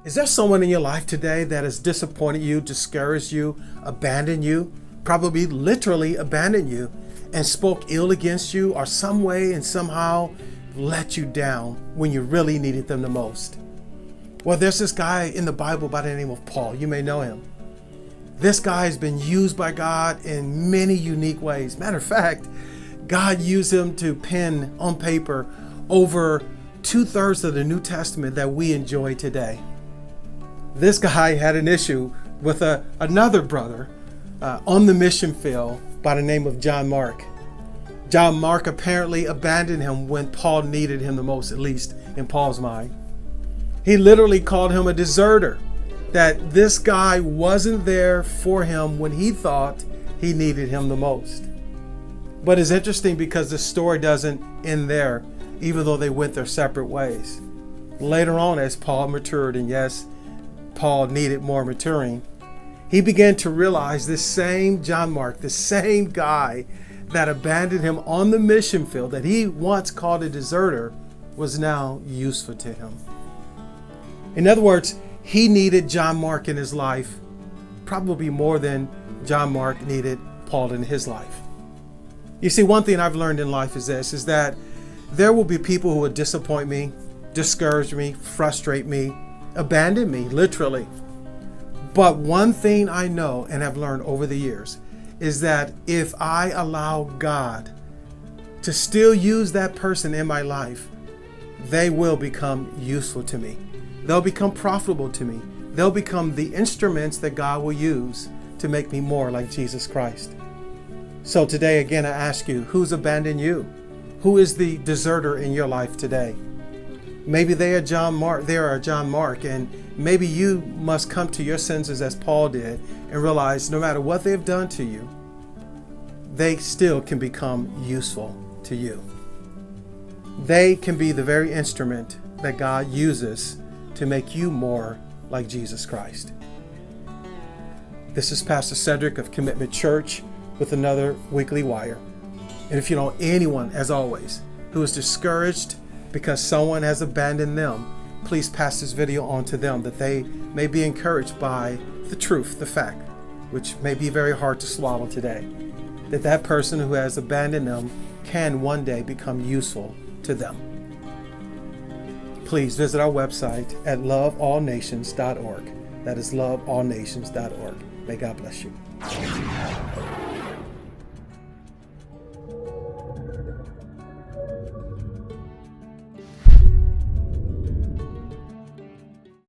Is there someone in your life today that has disappointed you, discouraged you, abandoned you, probably literally abandoned you, and spoke ill against you, or some way and somehow let you down when you really needed them the most? Well, there's this guy in the Bible by the name of Paul. You may know him. This guy has been used by God in many unique ways. Matter of fact, God used him to pen on paper over 2/3 of the New Testament that we enjoy today. This guy had an issue with another brother on the mission field by the name of John Mark. John Mark apparently abandoned him when Paul needed him the most, at least in Paul's mind. He literally called him a deserter, that this guy wasn't there for him when he thought he needed him the most. But it's interesting because the story doesn't end there, even though they went their separate ways. Later on, as Paul matured, and yes, Paul needed more maturing, he began to realize this same John Mark, the same guy that abandoned him on the mission field, that he once called a deserter, was now useful to him. In other words, he needed John Mark in his life, probably more than John Mark needed Paul in his life. You see, one thing I've learned in life is this, is that there will be people who will disappoint me, discourage me, frustrate me, abandon me, literally. But one thing I know and have learned over the years is that if I allow God to still use that person in my life, they will become useful to me. They'll become profitable to me. They'll become the instruments that God will use to make me more like Jesus Christ. So today, again, I ask you, who's abandoned you? Who is the deserter in your life today? Maybe they are John Mark, and maybe you must come to your senses as Paul did and realize no matter what they've done to you, they still can become useful to you. They can be the very instrument that God uses to make you more like Jesus Christ. This is Pastor Cedric of Commitment Church with another Weekly Wire. And if you know anyone, as always, who is discouraged because someone has abandoned them, please pass this video on to them that they may be encouraged by the truth, the fact, which may be very hard to swallow today, that that person who has abandoned them can one day become useful to them. Please visit our website at loveallnations.org. That is loveallnations.org. May God bless you.